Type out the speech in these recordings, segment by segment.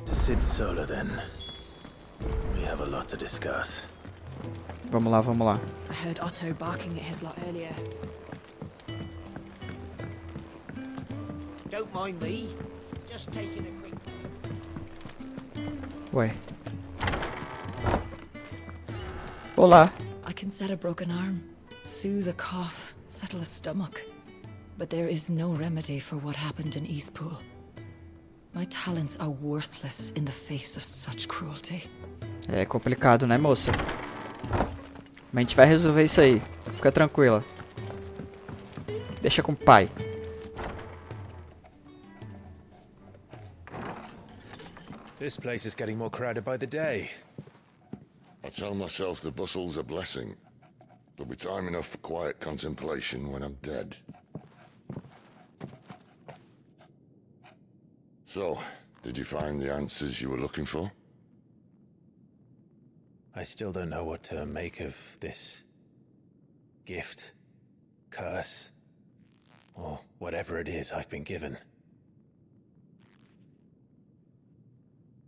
To Sid Solar, then. We have a lot to discuss. Vamos lá, vamos lá. I heard Otto barking at his lot earlier. Don't mind me. Just taking a quick... Ué. Olá. I can set a broken arm, soothe a cough, settle a stomach. But there is no remedy for what happened in Eastpool. My talents are worthless in the face of such cruelty. É complicado, né, moça? Mas a gente vai resolver isso aí. Fica tranquila. Deixa com o pai. This place is getting more crowded by the day. I tell myself the bustle's a blessing. There'll be time enough for quiet contemplation when I'm dead. So, did you find the answers you were looking for? I still don't know what to make of this gift, curse, or whatever it is I've been given.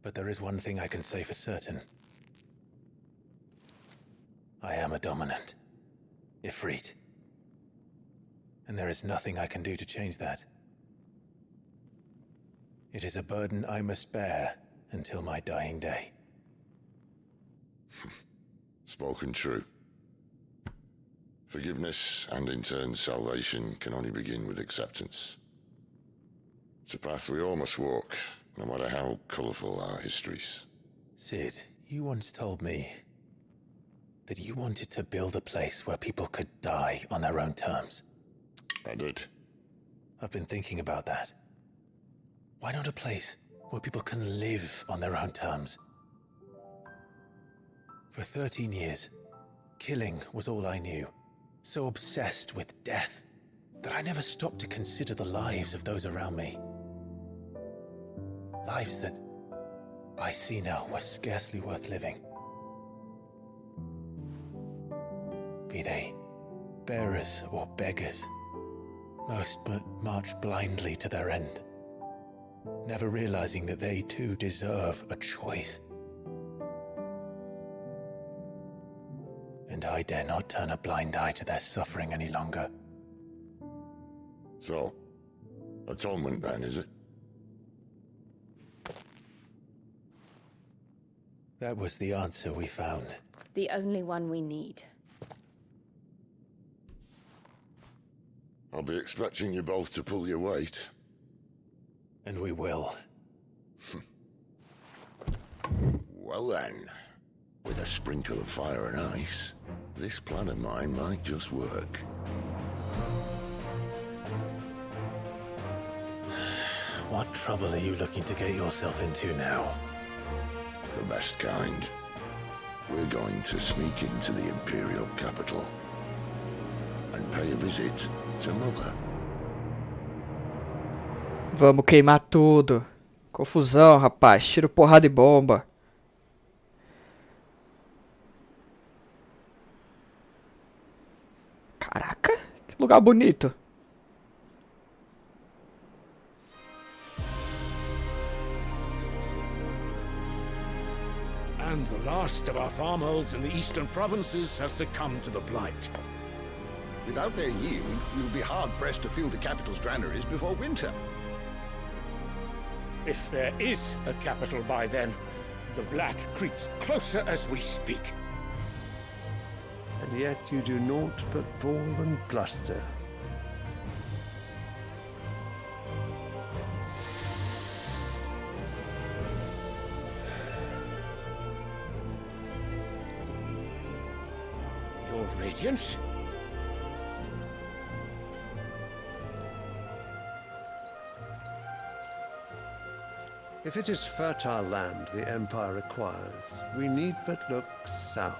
But there is one thing I can say for certain. I am a dominant, Ifrit. And there is nothing I can do to change that. It is a burden I must bear until my dying day. Spoken true. Forgiveness and in turn salvation can only begin with acceptance. It's a path we all must walk, no matter how colourful our histories. Sid, you once told me that you wanted to build a place where people could die on their own terms. I did. I've been thinking about that. Why not a place where people can live on their own terms? For 13 years, killing was all I knew. So obsessed with death that I never stopped to consider the lives of those around me. Lives that I see now were scarcely worth living. Be they bearers or beggars, most march blindly to their end, never realizing that they too deserve a choice. And I dare not turn a blind eye to their suffering any longer. So, atonement then, is it? That was the answer we found. The only one we need. I'll be expecting you both to pull your weight. And we will. Well then, with a sprinkle of fire and ice, this plan of mine might just work. What trouble are you looking to get yourself into now? The best kind. We're going to sneak into the Imperial capital and pay a visit to Mother. Vamos queimar tudo. Confusão, rapaz. Tiro, porrada e bomba. Caraca, que lugar bonito. And the last of our farmholds in the eastern provinces has succumbed to the blight. Without their yield, we'll be hard-pressed to fill the capital's granaries before winter. If there is a capital by then, the black creeps closer as we speak. And yet you do naught but bawl and bluster. Your Radiance? If it is fertile land the Empire requires, we need but look south.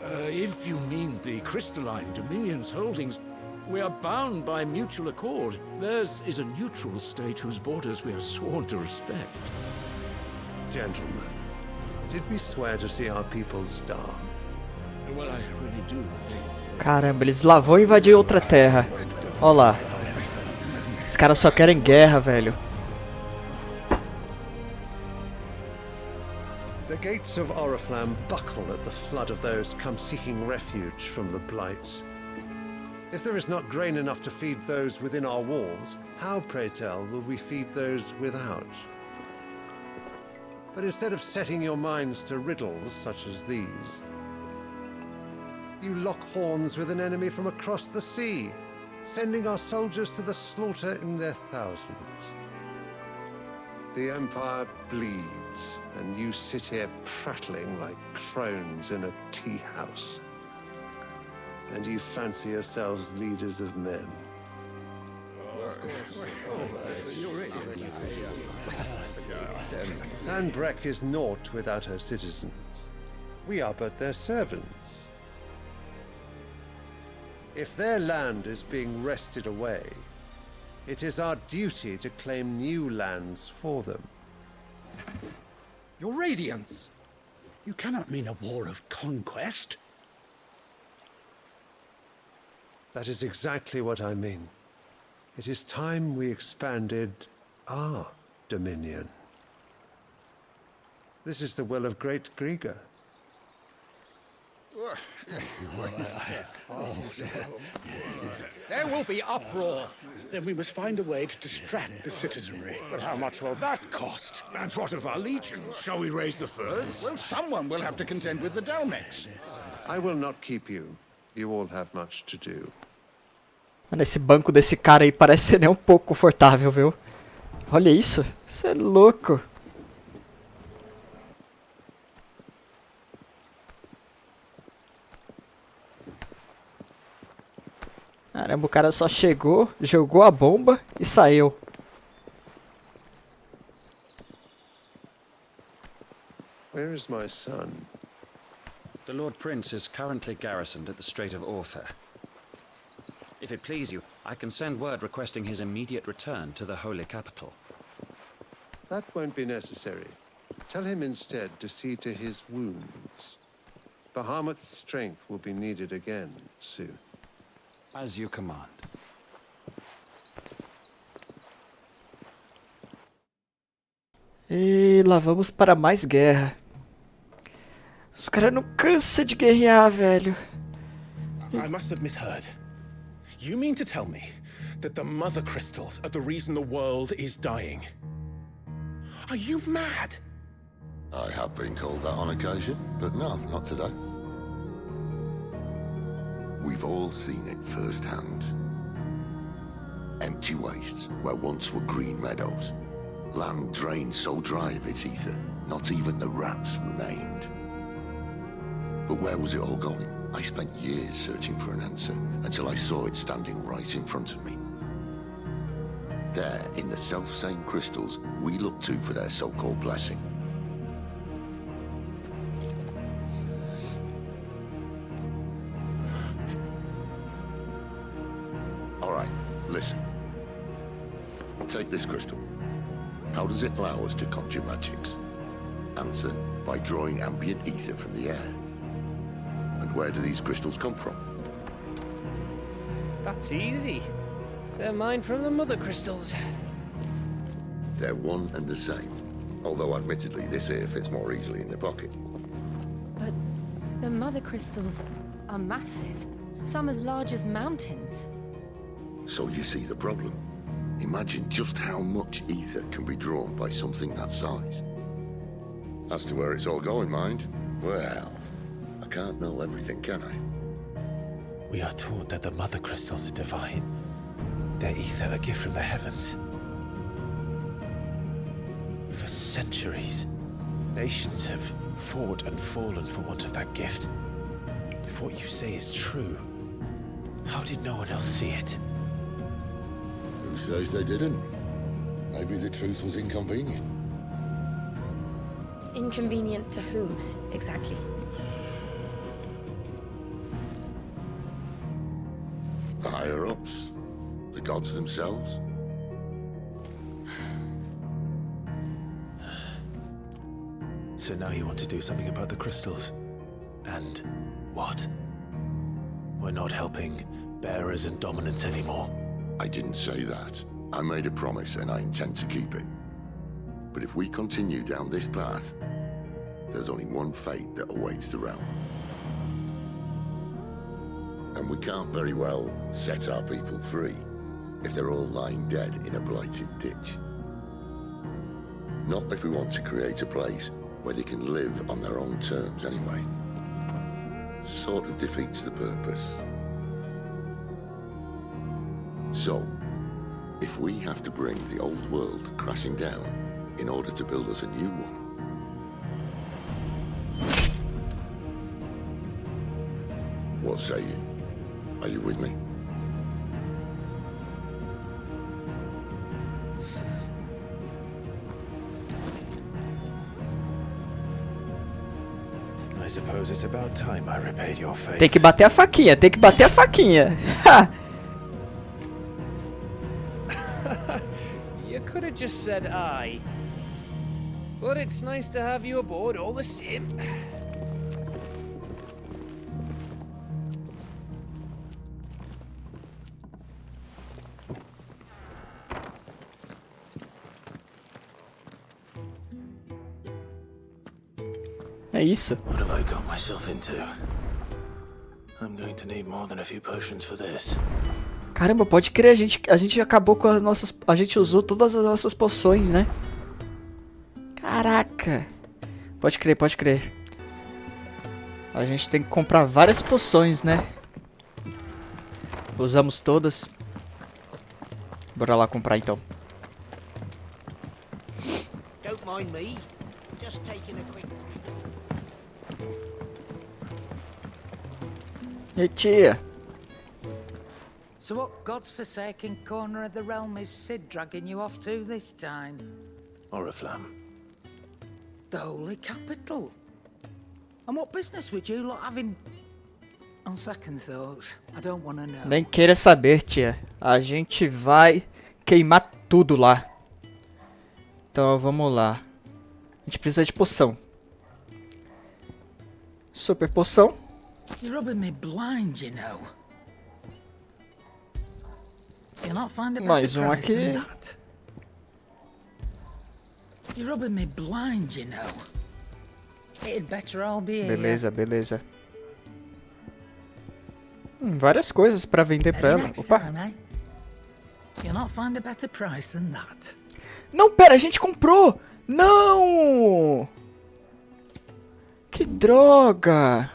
If you mean the crystalline Dominion's holdings, we are bound by mutual accord. Theirs is a neutral state whose borders we are sworn to respect. Gentlemen, did we swear to see our people starve? Well, I really do think Caramba, eles lá vão invadir outra terra. Ó lá. Os caras só querem guerra, velho. The gates of Oriflamme buckle at the flood of those come seeking refuge from the Blight. If there is not grain enough to feed those within our walls, how, pray tell, will we feed those without? But instead of setting your minds to riddles such as these, you lock horns with an enemy from across the sea, sending our soldiers to the slaughter in their thousands. The Empire bleeds, and you sit here prattling like crones in a tea house. And you fancy yourselves leaders of men. Sanbreque is naught without her citizens. We are but their servants. If their land is being wrested away, it is our duty to claim new lands for them. Your Radiance! You cannot mean a war of conquest. That is exactly what I mean. It is time we expanded our dominion. This is the will of great Griga. There will be uproar. Then we must find a way to distract the citizenry. But how much will that cost? And what of our legions? Shall we raise the furs? Well, someone will have to contend with the Dalmex. I will not keep you. You all have much to do. Mano, esse banco desse cara aí parece ser nem um pouco confortável, viu? Olha isso. Isso é louco. Caramba, o cara só chegou, jogou a bomba e saiu. Where is my son? The Lord Prince is currently garrisoned at the Strait of Arthur. If it please you, I can send word requesting his immediate return to the Holy Capital. That won't be necessary. Tell him instead to see to his wounds. Bahamut's strength will be needed again soon. As you command. E lá vamos para mais guerra. Os caras não cansam de guerrear, velho. I must have misheard. You mean to tell me that the mother crystals are the reason the world is dying? Are you mad? I have been called that on occasion, but no, not today. We've all seen it firsthand. Empty wastes where once were green meadows. Land drained so dry of its ether, not even the rats remained. But where was it all going? I spent years searching for an answer, until I saw it standing right in front of me. There, in the self-same crystals we look to for their so-called blessing. Listen. Take this crystal. How does it allow us to conjure magics? Answer, by drawing ambient ether from the air. And where do these crystals come from? That's easy. They're mined from the mother crystals. They're one and the same. Although admittedly this here fits more easily in the pocket. But the mother crystals are massive. Some as large as mountains. So you see the problem. Imagine just how much ether can be drawn by something that size. As to where it's all going, mind, well, I can't know everything, can I? We are taught that the mother crystals are divine. Their ether a gift from the heavens. For centuries, nations have fought and fallen for want of that gift. If what you say is true, how did no one else see it? Who says they didn't? Maybe the truth was inconvenient. Inconvenient to whom, exactly? The higher-ups? The gods themselves? So now you want to do something about the crystals? And what? We're not helping bearers and dominants anymore. I didn't say that. I made a promise and I intend to keep it. But if we continue down this path, there's only one fate that awaits the realm. And we can't very well set our people free if they're all lying dead in a blighted ditch. Not if we want to create a place where they can live on their own terms anyway. Sort of defeats the purpose. So, if we have to bring the old world crashing down in order to build us a new one, what say you? Are you with me? I suppose it's about time I repaid your faith. Tem que bater a faquinha, tem que bater a faquinha. Ha! You could have just said aye. But it's nice to have you aboard all the same. É isso. What have I got myself into? I'm going to need more than a few potions for this. Caramba, pode crer, a gente acabou com as nossas... A gente usou todas as nossas poções, né? Caraca. Pode crer, pode crer. A gente tem que comprar várias poções, né? Usamos todas. Bora lá comprar, então. Don't mind me. Just taking a quick... E tia? So what God's forsaken corner of the realm is Sid dragging you off to this time? Oriflamme. The holy capital. And what business would you lot have in... On second thoughts, I don't want to know. Nem queira saber, tia. A gente vai queimar tudo lá. Então vamos lá. A gente precisa de poção. Super poção. You're rubbing me blind, you know. You'll not find a better Mais um price aqui. than that. You're rubbing me blind, you know. It'd better all be here. Beleza, beleza. Várias coisas pra vender pra ela. Opa. You'll not find a better price than that. Não, pera, a gente comprou. Não! Que droga!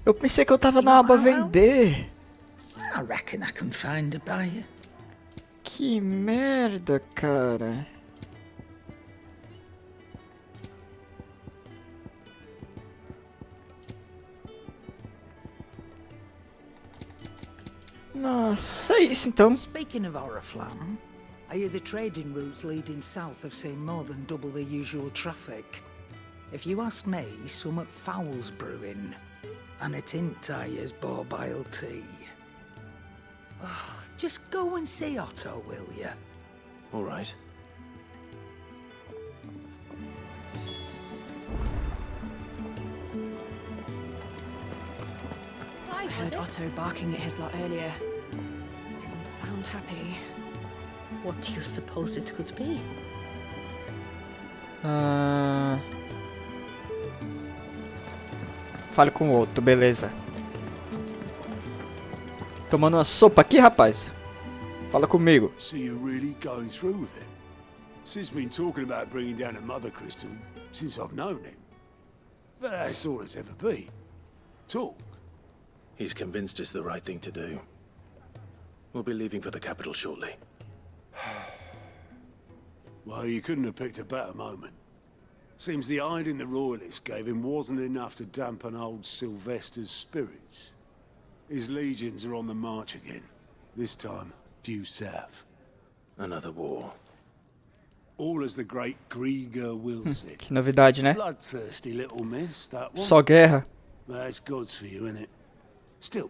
Eu pensei que eu tava na aba vender. I reckon I can find a buyer. Que merda, cara. Nossa, é isso então. Speaking of Oriflamme, I hear the trading routes leading south have seen more than double the usual traffic. If you ask me, somewhat foul's brewing. And a tint tires borbile tea. Oh, just go and see Otto, will you? All right. I heard Otto barking at his lot earlier. Didn't sound happy. What do you suppose it could be? Fale com o outro, beleza. Tomando uma sopa aqui, rapaz. Fala comigo. So you're really going through with it? Sid's been talking about bringing down a mother crystal since I've known him. But that's all it's ever been. Talk. He's convinced it's the right thing to do. We'll be leaving for the capital shortly. Well, you couldn't have picked a better moment. Seems the hiding the royalists gave him wasn't enough to dampen old Sylvester's spirits. His legions are on the march again. This time, due south. Another war. All as the great Grieger wills it. Que novidade, né? Bloodthirsty little miss, that one. Só guerra. That's God's for you, innit? Still,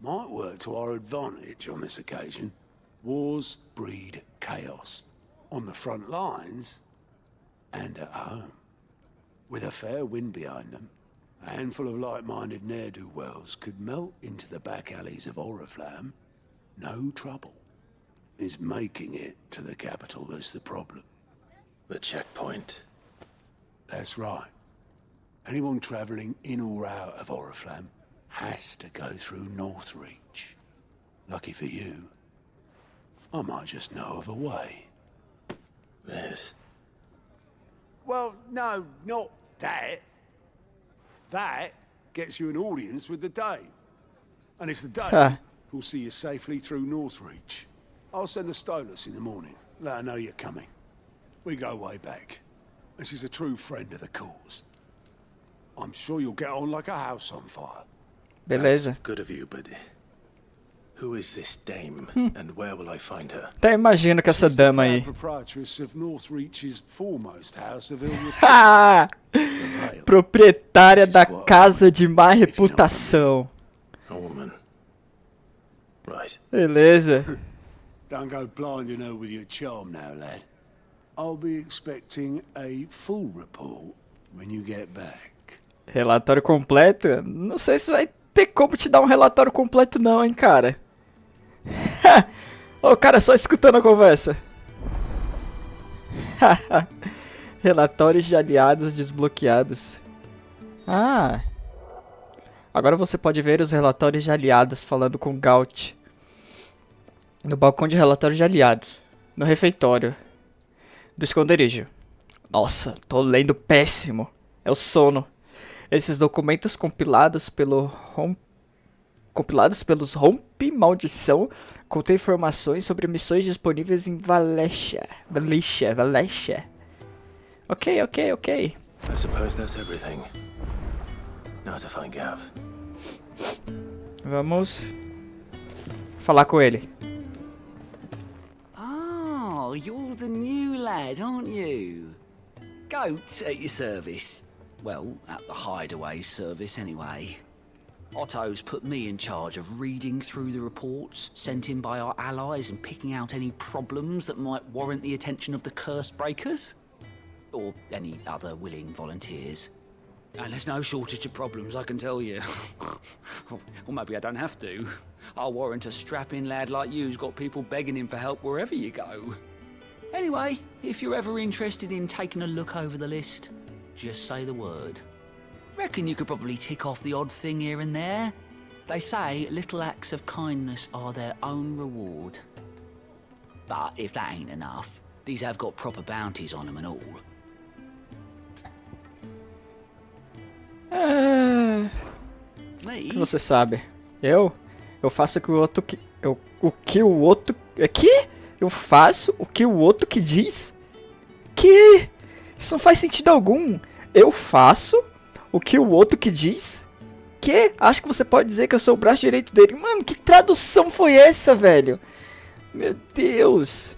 might work to our advantage on this occasion. Wars breed chaos. On the front lines, and at home. With a fair wind behind them, A handful of like-minded ne'er-do-wells could melt into the back alleys of Oriflamme. No trouble. It's making it to the capital that's the problem. The checkpoint. That's right. Anyone travelling in or out of Oriflamme has to go through Northreach. Lucky for you, I might just know of a way. This? Well, no, not that. That gets you an audience with the Dame. And it's the Dame who'll see you safely through Northreach. I'll send the Stolas in the morning. Let her know you're coming. We go way back. And she's a true friend of the cause. I'm sure you'll get on like a house on fire. Beleza. That's good of you, but who is this dame and where will I find her? Até imagino que essa dama aí. Proprietress of Northreach's foremost house of Proprietária da casa de má reputação. A woman. Right. Beleza. Don't go blinding her with your charm now, lad. I'll be expecting a full report when you get back. Relatório completo? Não sei se vai ter como te dar um relatório completo não, hein, cara. O cara só escutando a conversa. Relatórios de aliados desbloqueados. Ah. Agora você pode ver os relatórios de aliados falando com Gaut. No balcão de relatórios de aliados. No refeitório. Do esconderijo. Nossa, tô lendo péssimo. É o sono. Esses documentos compilados pelos Rompe-Maldição contêm informações sobre missões disponíveis em Valesha. Ok. I suppose that's everything. Now to find Gav. Vamos falar com ele. Oh, you're the new lad, aren't you? Goat at your service. Well, at the Hideaway service anyway. Otto's put me in charge of reading through the reports sent in by our allies and picking out any problems that might warrant the attention of the Curse Breakers. Or any other willing volunteers. And there's no shortage of problems, I can tell you. Or maybe I don't have to. I'll warrant a strapping lad like you's got people begging him for help wherever you go. Anyway, if you're ever interested in taking a look over the list, just say the word. Reckon you could probably tick off the odd thing here and there. They say little acts of kindness are their own reward. But if that ain't enough, these have got proper bounties on them and all. O que você sabe? Eu faço o que o outro que o que o outro que eu faço o que o outro que diz? Que isso não faz sentido algum. Eu faço o que o outro que diz? Que? Acho que você pode dizer que eu sou o braço direito dele. Mano, que tradução foi essa, velho? Meu Deus.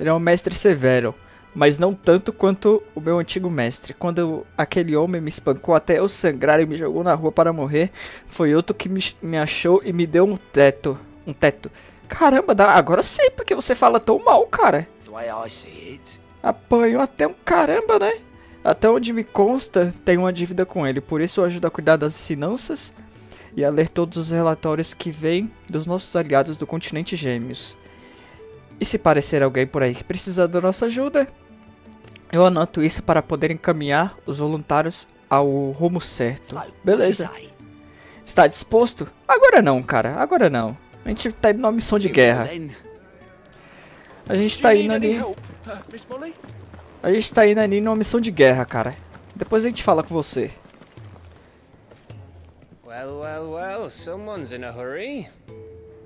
Ele é um mestre severo, mas não tanto quanto o meu antigo mestre. Quando aquele homem me espancou até eu sangrar e me jogou na rua para morrer, foi outro que me achou e me deu um teto. Caramba, agora sei porque você fala tão mal, cara. Apanhou até um caramba, né? Até onde me consta, tenho uma dívida com ele. Por isso eu ajudo a cuidar das finanças e a ler todos os relatórios que vêm dos nossos aliados do continente Gêmeos. E se parecer alguém por aí que precisa da nossa ajuda, eu anoto isso para poder encaminhar os voluntários ao rumo certo. Beleza. Está disposto? Agora não, cara. Agora não. A gente tá indo numa missão de guerra. A gente tá indo ali... A gente tá indo ali numa missão de guerra, cara. Depois a gente fala com você. Well, someone's in a hurry.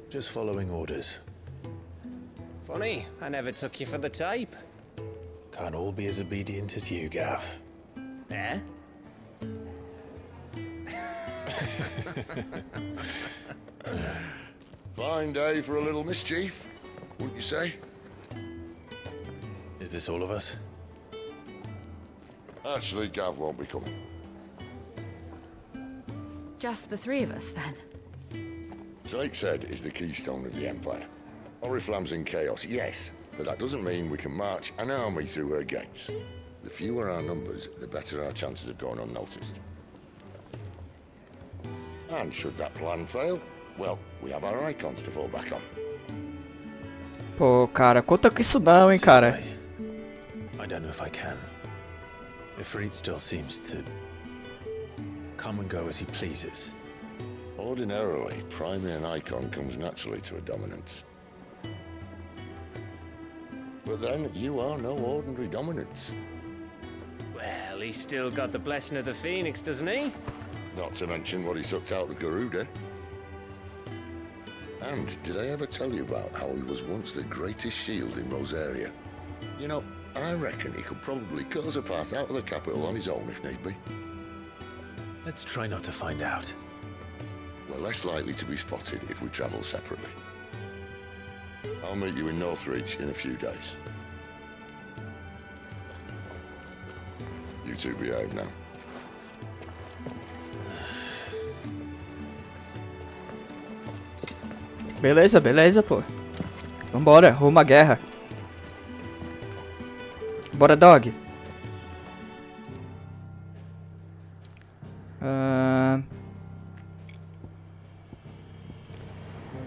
Just following orders. Funny, I never took you for the type. Can't all be as obedient as you, Gav. Eh? Fine day for a little mischief, wouldn't you say? Is this all of us? Actually, Gav won't be coming. Just the three of us, then? Drake said is the keystone of the Empire. Oriflamme's in chaos, yes, but that doesn't mean we can march an army through her gates. The fewer our numbers, the better our chances of going unnoticed. And should that plan fail, well, we have our icons to fall back on. Pô, cara, conta com isso não, hein, cara. I don't know if I can. Ifrit still seems to come and go as he pleases. Ordinarily, priming an icon comes naturally to a dominance. But then, you are no ordinary dominance. Well, he's still got the blessing of the Phoenix, doesn't he? Not to mention what he sucked out of Garuda. And did I ever tell you about how he was once the greatest shield in Rosaria? You know, I reckon he could probably cut us a path out of the capital on his own if need be. Let's try not to find out. We're less likely to be spotted if we travel separately. I'll meet you in Northreach in a few days. You two behave now. Beleza, beleza, pô. Vambora, rumo à guerra. Bora, dog.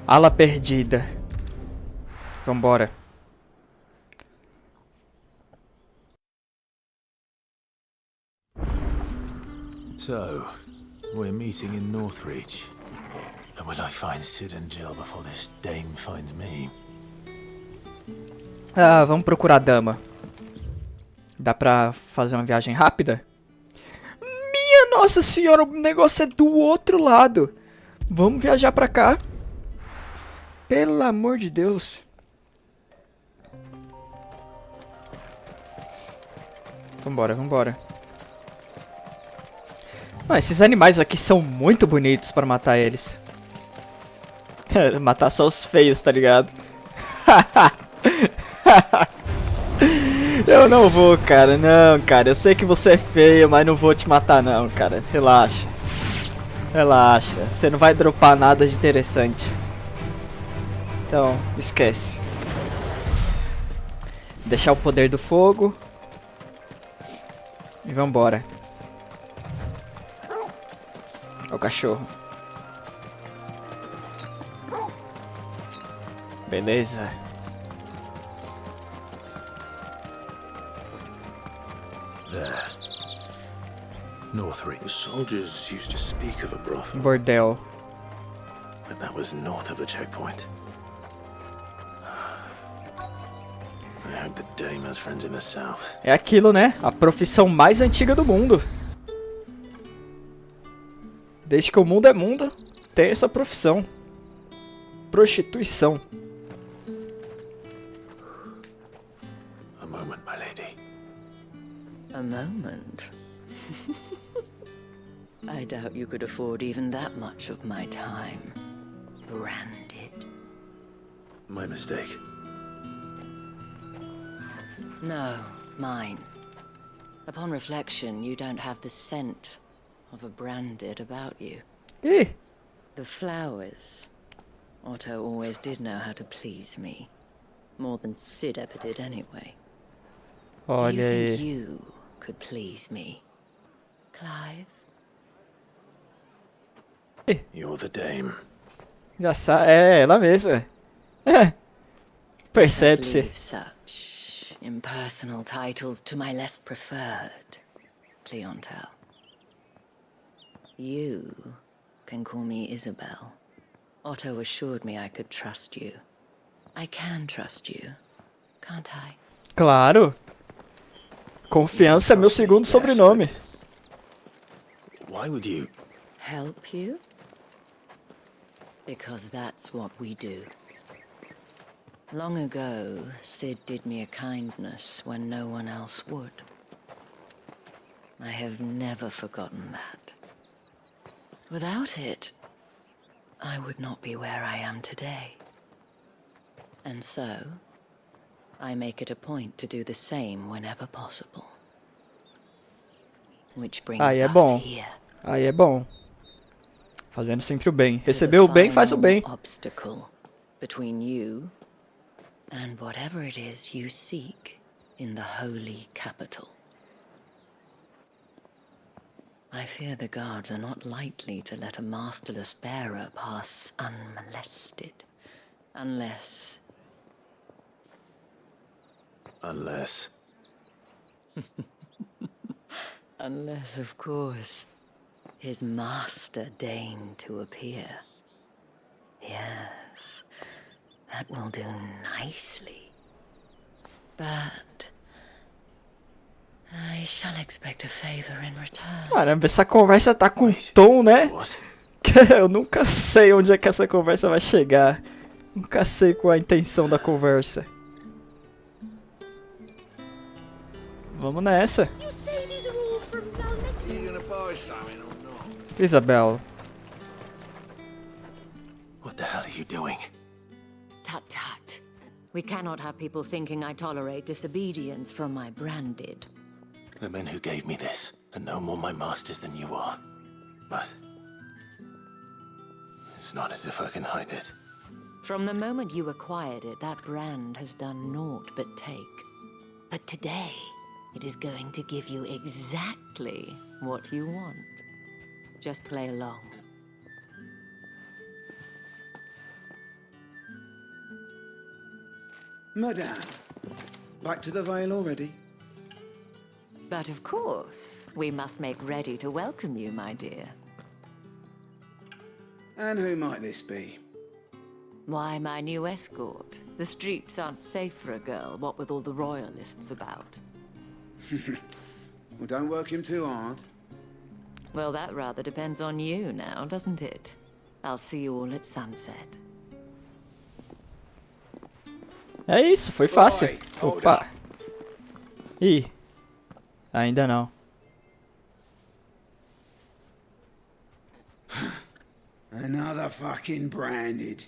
Ala perdida. Vambora. So, we're meeting in Northreach. And will I find Sid and Jill before this dame finds me? Ah, vamos procurar a dama. Dá pra fazer uma viagem rápida? Minha nossa senhora, o negócio é do outro lado. Vamos viajar pra cá. Pelo amor de Deus. Vambora, vambora. Ah, esses animais aqui são muito bonitos pra matar eles. Matar só os feios, tá ligado? Eu não vou, cara. Não, cara. Eu sei que você é feio, mas não vou te matar não, cara. Relaxa. Relaxa. Você não vai dropar nada de interessante. Então, esquece. Deixar o poder do fogo. E vambora. Olha o cachorro. Beleza. There. Northreach. The soldiers used to speak of a brothel. Bordel. But that was north of the checkpoint. I hope the dame has friends in the south. É aquilo, né? A profissão mais antiga do mundo. Desde que o mundo é mundo, tem essa profissão. Prostituição. A moment, my lady. A moment? I doubt you could afford even that much of my time. Branded. My mistake. No, mine. Upon reflection, you don't have the scent of a branded about you. Eh? The flowers. Otto always did know how to please me. More than Sid ever did anyway. Olha Do you aí. think you could please me, Clive? You're the dame. Já sabe. É, ela mesma. É. Percebe-se. Leave such impersonal titles to my less preferred clientele. You can call me Isabel. Otto assured me I could trust you. I can trust you, can't I? Claro. Confiança é meu segundo sobrenome. Why would you? Help you? Because that's what we do. Long ago, Sid did me a kindness when no one else would. I have never forgotten that. Without it, I would not be where I am today. And so, I make it a point to do the same whenever possible. Which brings Aí é us bom. here. Aí é bom. Fazendo sempre o bem. Recebeu o bem, faz o bem. Obstacle between you and whatever it is you seek in the holy capital. I fear the guards are not likely to let a masterless bearer pass unmolested. Unless... Unless... Unless, of course, his master deigned to appear. Yes, that will do nicely. But... I shall expect a favor in return. Caramba, essa conversa tá com tom, né? Que eu nunca sei onde é que essa conversa vai chegar. Nunca sei qual a intenção da conversa. Vamos nessa. Isabel. What the hell are you doing? Tut tut. We cannot have people thinking I tolerate disobedience from my branded. The men who gave me this are no more my masters than you are. But... it's not as if I can hide it. From the moment you acquired it, that brand has done naught but take. But today, it is going to give you exactly what you want. Just play along. Madame, back to the Vale already? But of course, we must make ready to welcome you, my dear. And who might this be? Why, my new escort. The streets aren't safe for a girl, what with all the royalists about. Well, don't work him too hard. Well, that rather depends on you now, doesn't it? I'll see you all at sunset. É isso, foi fácil. Opa. Ih. Ainda não. Another fucking branded.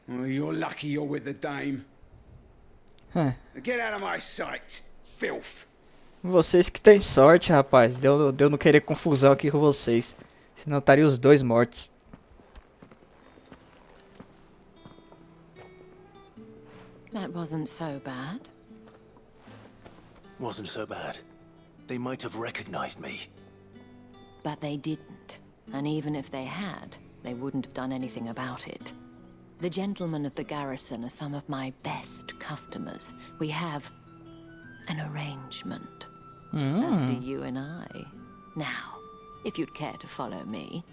Oh, you're lucky you're with the dame. Get out of my sight, filth. Vocês que têm sorte, rapaz. Deu não querer confusão aqui com vocês. Senão estaria os dois mortos. That wasn't so bad. Wasn't so bad. They might have recognized me. But they didn't. And even if they had, they wouldn't have done anything about it. The gentlemen of the garrison are some of my best customers. We have an arrangement. As do you and I. Now, if you'd care to follow me,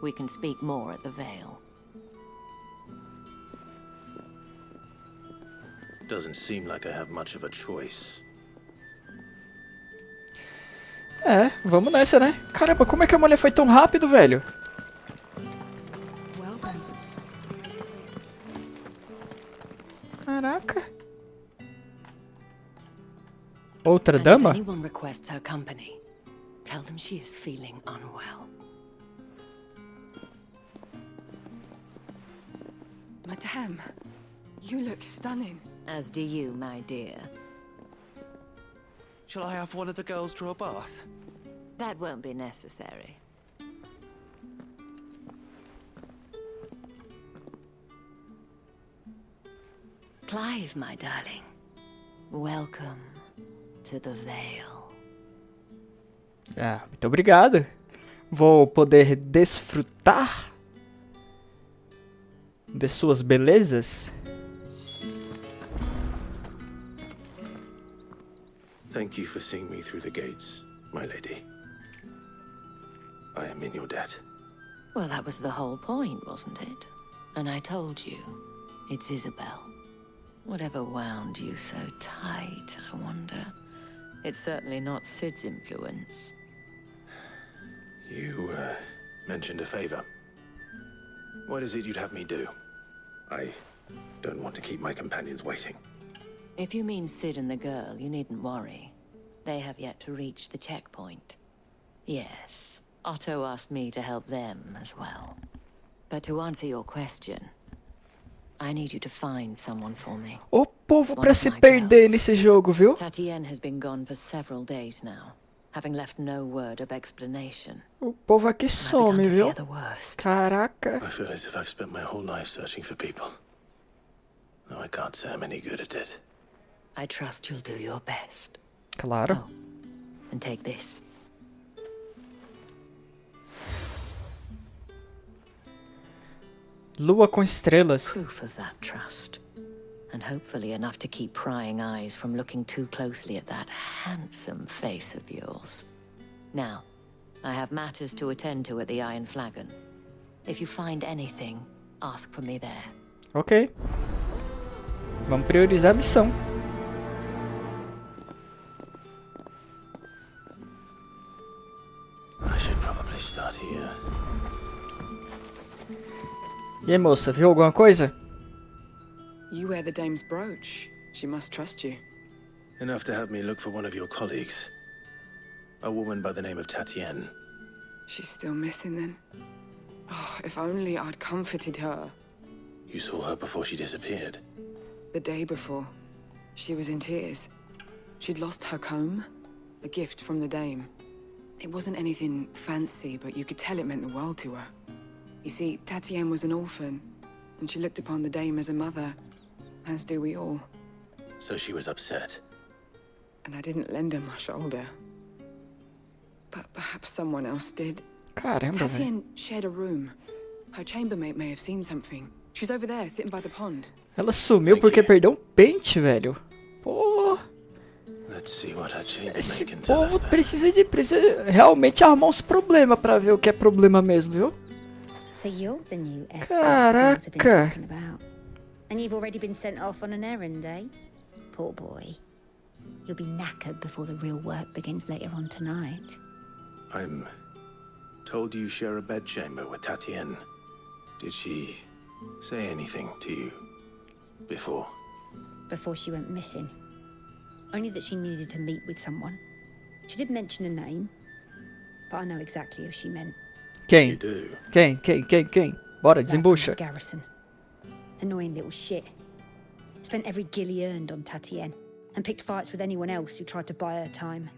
we can speak more at the Vale. Doesn't seem like I have much of a choice. É, vamos nessa, né? Caramba, como é que a mulher foi tão rápido, velho? Caraca. Outra dama? If anyone requests her company, tell them she is feeling unwell. Madame, you look stunning. As do you, my dear. Shall I have one of the girls draw a bath? That won't be necessary. Clive, my darling. Welcome to the Vale. Ah, muito obrigado. Vou poder desfrutar de suas belezas. Thank you for seeing me through the gates, my lady. I am in your debt. Well, that was the whole point, wasn't it? And I told you, it's Isabel. Whatever wound you so tight, I wonder. It's certainly not Sid's influence. You, mentioned a favor. What is it you'd have me do? I don't want to keep my companions waiting. If you mean Sid and the girl, you needn't worry. They have yet to reach the checkpoint. Yes, Otto asked me to help them as well. But to answer your question, I need you to find someone for me. O povo pra se perder nesse jogo, viu? Tatienne has been gone for several days now, having left no word of explanation. O povo aqui some, viu? Caraca. I feel as if I've spent my whole life searching for people. Though I can't say I'm any good at it. I trust you'll do your best. Claro. Oh, and take this. Lua com estrelas. Proof of that trust. And hopefully enough to keep prying eyes from looking too closely at that handsome face of yours. Now, I have matters to attend to at the Iron Flagon. If you find anything, ask for me there. Ok. Vamos priorizar a missão. I should probably start here. E aí, moça, viu alguma coisa? You wear the dame's brooch. She must trust you. Enough to have me look for one of your colleagues. A woman by the name of Tatienne. She's still missing then. Oh, if only I'd comforted her. You saw her before she disappeared? The day before. She was in tears. She'd lost her comb, a gift from the dame. It wasn't anything fancy, but you could tell it meant the world to her. You see, Tatienne was an orphan, and she looked upon the dame as a mother, as do we all. So she was upset. And I didn't lend her my shoulder. But perhaps someone else did. Caramba, Tatienne shared a room. Her chambermaid may have seen something. She's over there, sitting by the pond. Ela sumiu porque perdeu um pente, velho. Pô. Let's see what her chambermaid Esse can tell us povo then. precisa realmente arrumar uns problemas pra ver o que é problema mesmo, viu? So you're the new escort girls have been Caraca. talking about. And you've already been sent off on an errand, eh? Poor boy. You'll be knackered before the real work begins later on tonight. I'm told you share a bedchamber with Tatienne. Did she say anything to you before? Before she went missing. Only that she needed to meet with someone. She did mention a name, but I know exactly who she meant. Quem? You do? Quem? Bora, desembucha. Garrison. Annoying little shit. Spent every guil he earned on Tatienne, and picked fights with anyone else who tried to buy her time.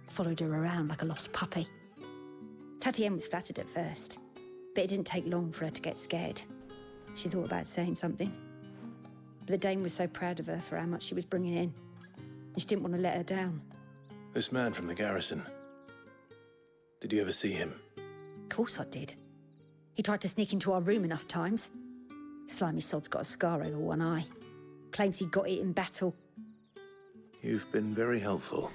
Followed her around like a lost puppy. Tatienne was flattered at first, but it didn't take long for her to get scared. She thought about saying something. But the dame was so proud of her for how much she was bringing in, and she didn't want to let her down. This man from the garrison. Did you ever see him? Of course I did. He tried to sneak into our room enough times. Slimy sod's got a scar over one eye. Claims he got it in battle. You've been very helpful.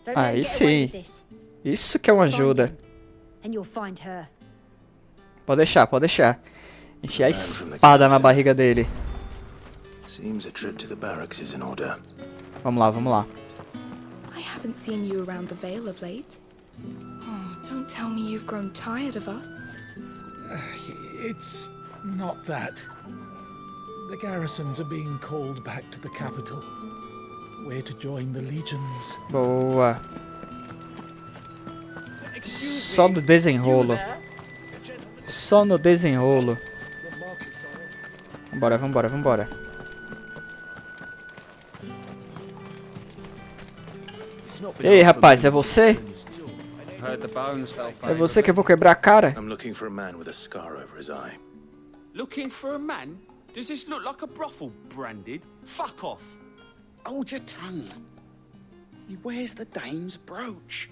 Don't let him Aí get away sim. with this. Isso que é uma ajuda. And you'll find her. Pode deixar. Enfiar a espada na barriga dele. Seems a trip to the barracks is in order. Vamos lá. I haven't seen you around the Vale of late. Oh, don't tell me you've grown tired of us. It's not that. The garrisons are being called back to the capital. We're to join the legions. Boa. Só no desenrolo. Vambora. Ei, rapaz, é você? É você que eu vou quebrar a cara? I'm looking for a man with a scar over his eye. Looking for a man? Does this look like a brothel, Branded? Fuck off. Hold your tongue. He wears the dame's brooch.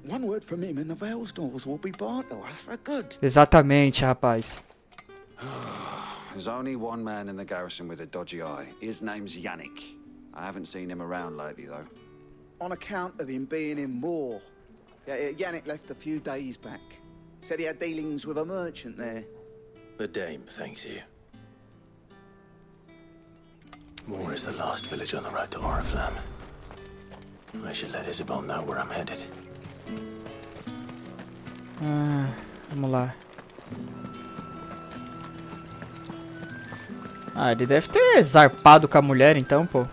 One word from him and the Vale's doors will be barred to us for good. Exatamente, rapaz. There's only one man in the garrison with a dodgy eye. His name's Yannick. I haven't seen him around lately, though. On account of him being in war. Yeah, Yannick left a few days back. Said he had dealings with a merchant there. The dame thanks you. Moore is the last village on the road to Oriflamme. I should let Isabel know where I'm headed. Vamos lá. Ele deve ter zarpado com a mulher então, pô.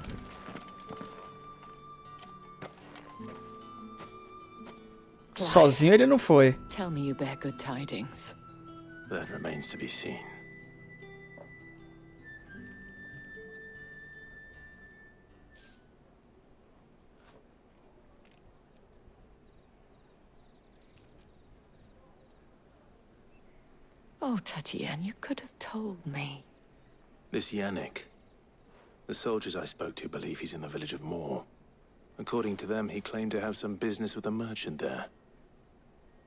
Sozinho ele não foi. Tell me you bear good tidings. That remains to be seen. Oh, Tatienne, you could have told me. This Yannick. The soldiers I spoke to believe he's in the village of Moore. According to them, he claimed to have some business with a merchant there.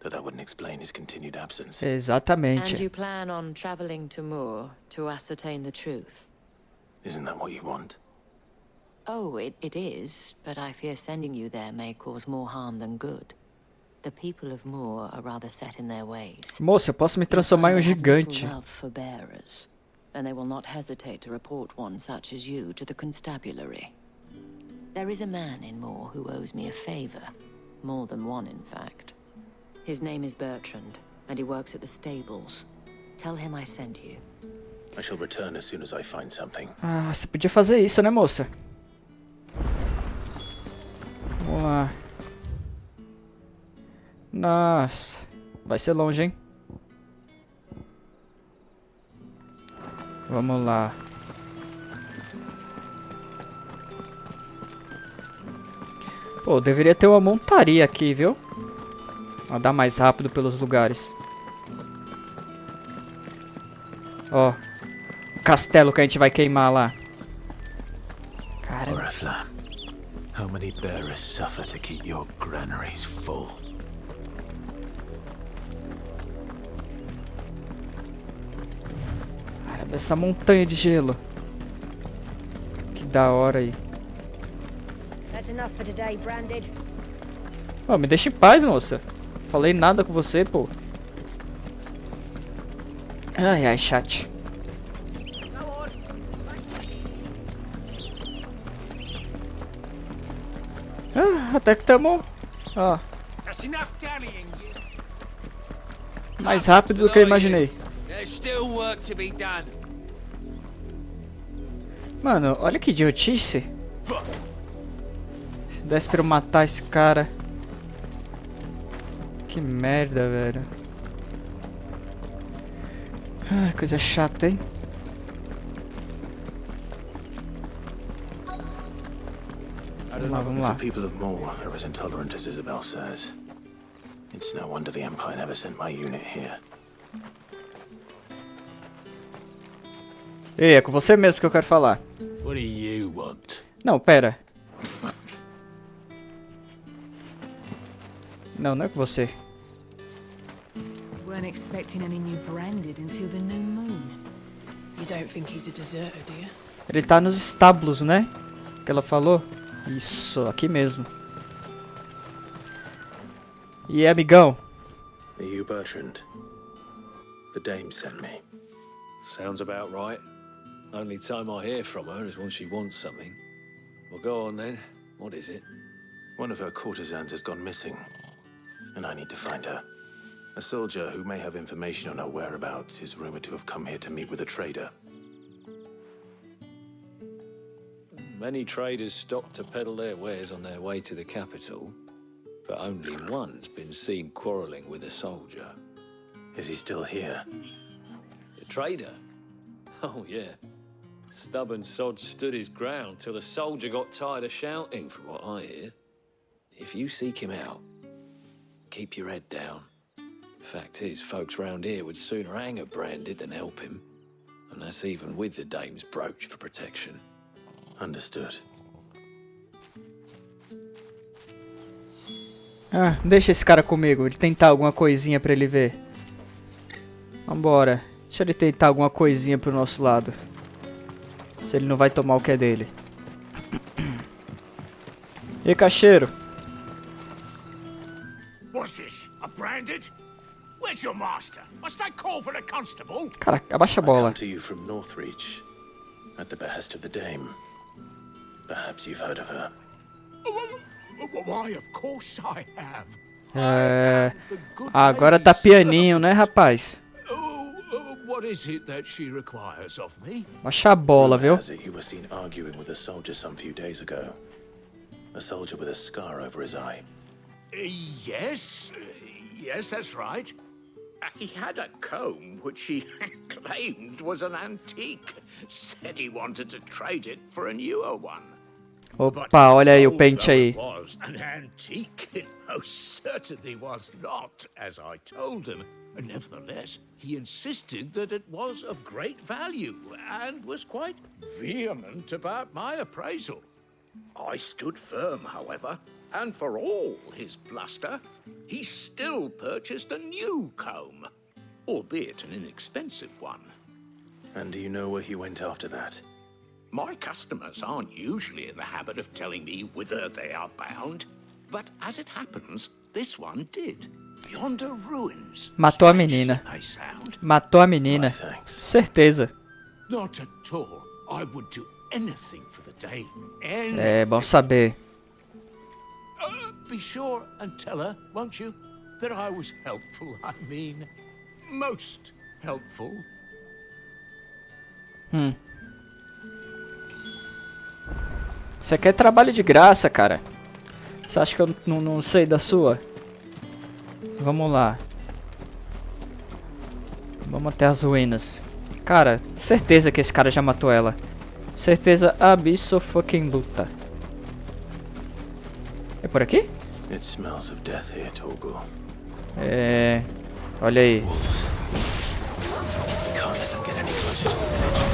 though that wouldn't explain his continued absence. Exatamente. And you plan on traveling to Moor to ascertain the truth? Isn't that what you want? Oh, it is, but I fear sending you there may cause more harm than good. The people of Moor are rather set in their ways. Moça, eu posso me transformar em um gigante. Love for bearers, and they will not hesitate to report one such as you to the constabulary. There is a man in Moor who owes me a favor, more than one, in fact. His name is Bertrand, and he works at the stables. Tell him I sent you. I shall return as soon as I find something. Ah, você podia fazer isso, né, moça? Vamos lá. Nossa, vai ser longe, hein? Vamos lá. Pô, deveria ter uma montaria aqui, viu? Andar mais rápido pelos lugares. Ó, o castelo que a gente vai queimar lá. Caramba. Oriflamme, how many bearers suffer to keep your granaries full? Caramba, essa montanha de gelo. Que da hora aí. That's enough for today, Branded. Oh, me deixa em paz, moça. Falei nada com você, pô. Ai, ai, chat. Ah, até que tamo... Ó. Mais rápido do que eu imaginei. Mano, olha que idiotice. Se desse pra eu matar esse cara. Que merda, velho. Ah, coisa chata, hein? Vamos lá. The people of Moor are as intolerant as Isabel says. It's no wonder the Empire never sent my unit here. Ei, é com você mesmo que eu quero falar. What do you want? Não, pera. Não, não é com você. Weren't expecting any new Branded until the new moon. You don't think he's a deserter, do you? Ele tá nos estábulos, né? Que ela falou. Isso, aqui mesmo. E amigão? Are you Bertrand? The dame sent me. Sounds about right. Only time I hear from her is when she wants something. Well, go on then. What is it? One of her courtesans has gone missing, and I need to find her. A soldier who may have information on her whereabouts is rumored to have come here to meet with a trader. Many traders stop to peddle their wares on their way to the capital, but only one's been seen quarrelling with a soldier. Is he still here? The trader? Oh, yeah. Stubborn sod stood his ground till the soldier got tired of shouting, from what I hear. If you seek him out, keep your head down. Fact is, folks round here would sooner hang a Branded than help him. And that's even with the dame's brooch for protection. Understood. Ah, deixa esse cara comigo. Ele tentar alguma coisinha pra ele ver. Vambora. Deixa ele tentar alguma coisinha pro nosso lado. Se ele não vai tomar o que é dele. E aí, caixeiro? What's this? A Branded? Where's your master? Must I call for the constable? Cara, abaixa a bola. I come to you from Northreach, at the behest of the dame. Perhaps you've heard of her. Why, of course I have. É... Agora tá pianinho, né, rapaz? What is it that she requires of me? Baixa a bola, viu? You were seen arguing with a soldier some few days ago. A soldier with a scar over his eye. Yes, that's right. He had a comb which he claimed was an antique. Said he wanted to trade it for a newer one. Opa, olha aí o pente aí. It was an antique. It most certainly was not, as I told him. Nevertheless, he insisted that it was of great value and was quite vehement about my appraisal. I stood firm, however, And for all his bluster, he still purchased a new comb, albeit an inexpensive one. And do you know where he went after that? My customers aren't usually in the habit of telling me whither they are bound, but as it happens, this one did. Yonder ruins. Matou a menina. Matou a menina. Certeza. Not at all. I would do anything for the Dame. É bom saber. Be sure and tell her, won't you, that I was helpful. I mean, most helpful. Você quer trabalho de graça, cara. Você acha que eu não sei da sua? Vamos lá. Vamos até as ruínas. Cara, certeza que esse cara já matou ela. Certeza abso-fucking-luta. É por aqui? It smells of death here, Torgal. É... Olha aí. Can't let them get any closer to the village.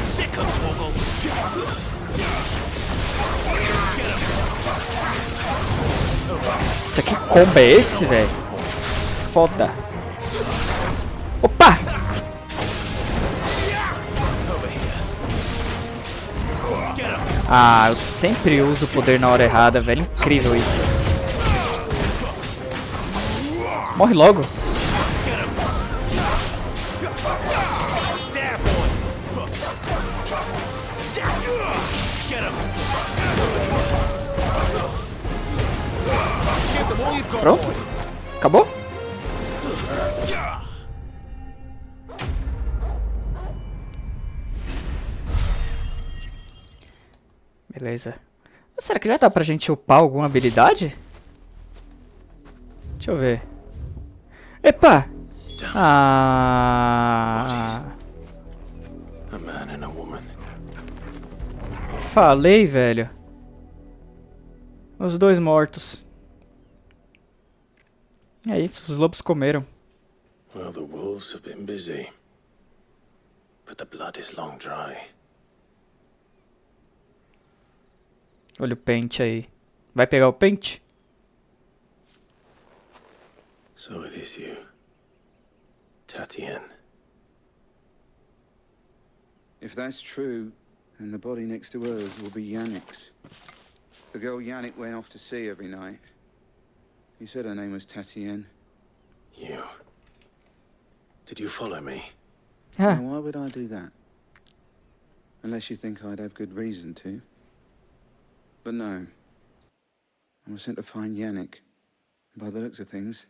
Sick of Torgal. Nossa, que combo é esse, velho? Foda. Opa! Ah, eu sempre uso o poder na hora errada, velho. Incrível isso. Morre logo. Pronto? Acabou? Beleza. Será que já dá pra gente upar alguma habilidade? Deixa eu ver. Epa! Ah! A man and a woman. Falei, velho. Os dois mortos. É isso, os lobos comeram. Well, the wolves have been busy. But the blood is long dry. Olha o pente aí. Vai pegar o pente? So it is you, Tatienne. If that's true, then the body next to hers will be Yannick's. The girl Yannick went off to see every night. He said her name was Tatienne. You. Did you follow me? Now, why would I do that? Unless you think I'd have good reason to. But no. I was sent to find Yannick. By the looks of things,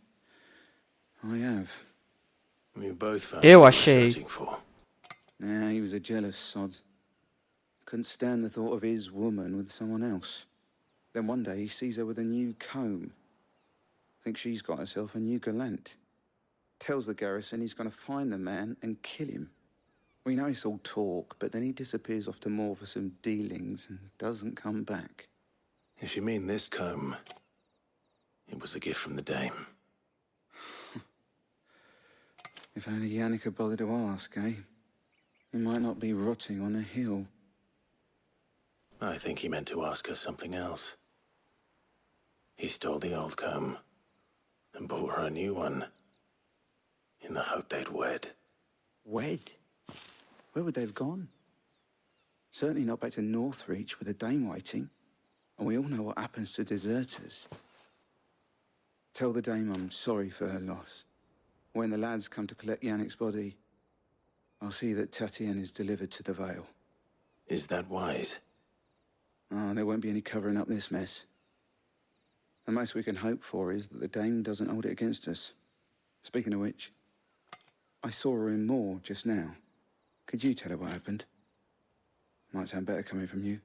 I have. We both found Eu what we were achei. searching for. Nah, he was a jealous sod. Couldn't stand the thought of his woman with someone else. Then one day he sees her with a new comb. Thinks she's got herself a new gallant. Tells the garrison he's going to find the man and kill him. We know it's all talk, but then he disappears off to Moor for some dealings and doesn't come back. If you mean this comb, it was a gift from the Dame. If only Yannick had bothered to ask, eh? He might not be rotting on a hill. I think he meant to ask her something else. He stole the old comb and bought her a new one in the hope they'd wed. Wed? Where would they have gone? Certainly not back to Northreach with a dame waiting. And we all know what happens to deserters. Tell the dame I'm sorry for her loss. When the lads come to collect Yannick's body, I'll see that Tatienne is delivered to the Vale. Is that wise? Ah, there won't be any covering up this mess. The most we can hope for is that the dame doesn't hold it against us. Speaking of which, I saw her in Moor just now. Could you tell her what happened? Might sound better coming from you.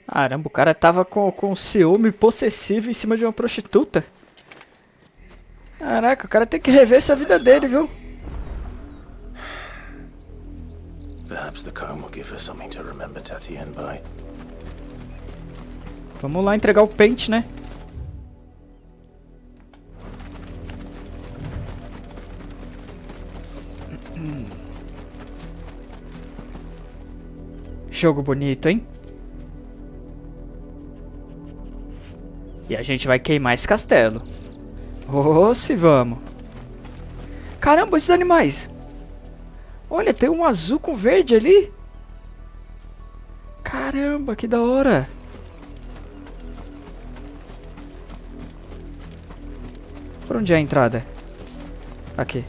Caramba, o cara tava com ciúme possessivo em cima de uma prostituta. Caraca, o cara tem que rever essa vida dele, viu? Perhaps the comb will give her something to remember Tatienne by. Vamos lá entregar o pente, né? jogo bonito, hein? E a gente vai queimar esse castelo. Oh, se vamos. Caramba, esses animais. Olha, tem um azul com verde ali. Caramba, que da hora. Por onde é a entrada? Aqui.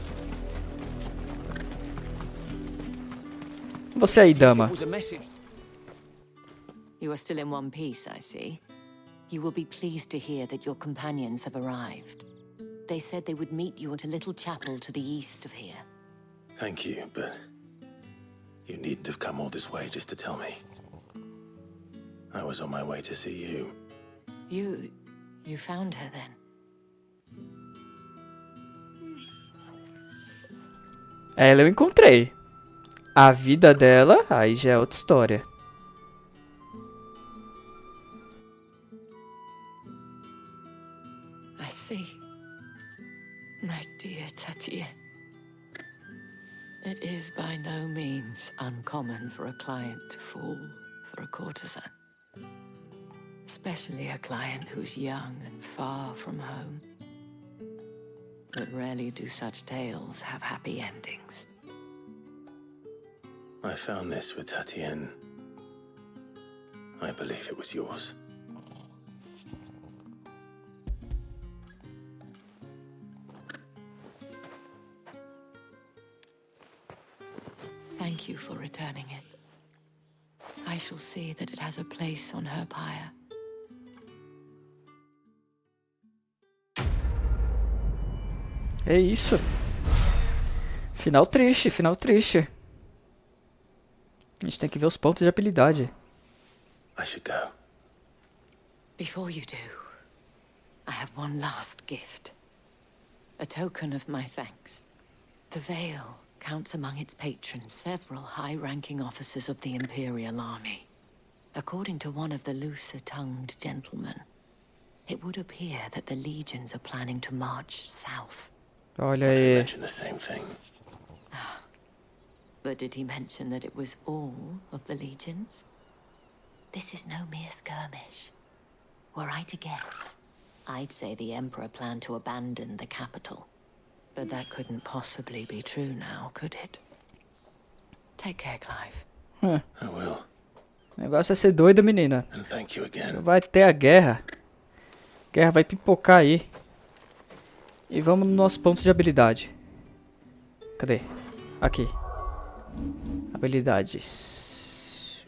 Você aí, dama. You are still in one piece, I see. You will be pleased to hear that your companions have arrived. They said they would meet you at a little chapel to the east of here. Thank you, but you needn't have come all this way just to tell me. I was on my way to see you. You found her then? Ela eu encontrei. A vida dela, aí já é outra história. I see. My dear Tatienne. It is by no means uncommon for a client to fall for a courtesan. Especially a client who's young and far from home. But rarely do such tales have happy endings. I found this with Tatienne. I believe it was yours. Thank you for returning it. I shall see that it has a place on her pyre. É isso. Final triste, final triste. A gente tem que ver os pontos de habilidade. I should go. Before you do, I have one last gift. A token of my thanks. The Vale counts among its patrons several high-ranking officers of the Imperial Army. According to one of the looser-tongued gentlemen, it would appear that the legions are planning to march south. Olha aí. Mention the same thing. But did he mention that it was all of the legions? This is no mere skirmish. Were I to guess, I'd say the Emperor planned to abandon the capital. But that couldn't possibly be true now, could it? Take care, Clive. I will. O negócio é ser doido, menina. And thank you again. Vai ter a guerra. A guerra vai pipocar aí. E vamos nos nossos pontos de habilidade. Cadê? Aqui. Habilidades.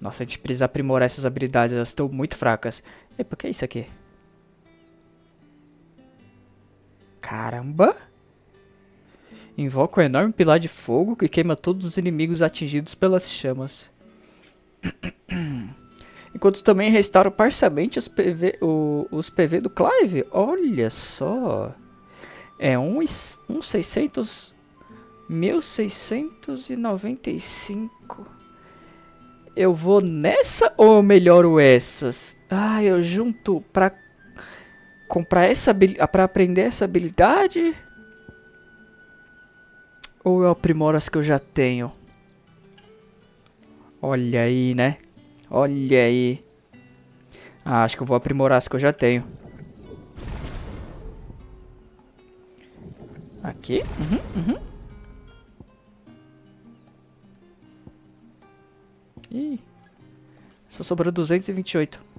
Nossa, a gente precisa aprimorar essas habilidades. Elas estão muito fracas. Epa, o que é isso aqui? Caramba! Invoca um enorme pilar de fogo que queima todos os inimigos atingidos pelas chamas. Enquanto também restaura parcialmente os PV do Clive. Olha só. É 1695. Eu vou nessa ou eu melhoro essas? Ah, eu junto pra comprar essa pra aprender essa habilidade? Ou eu aprimoro as que eu já tenho? Olha aí, né? Olha aí. Ah, acho que eu vou aprimorar as que eu já tenho. Aqui. Ih. Só sobrou 228.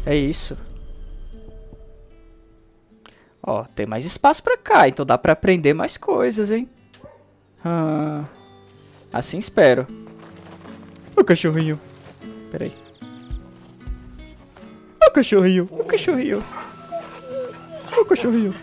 É isso. Ó, tem mais espaço pra cá, então dá pra aprender mais coisas, hein? Assim espero. O cachorrinho. Peraí. O cachorrinho. O cachorrinho. O cachorrinho.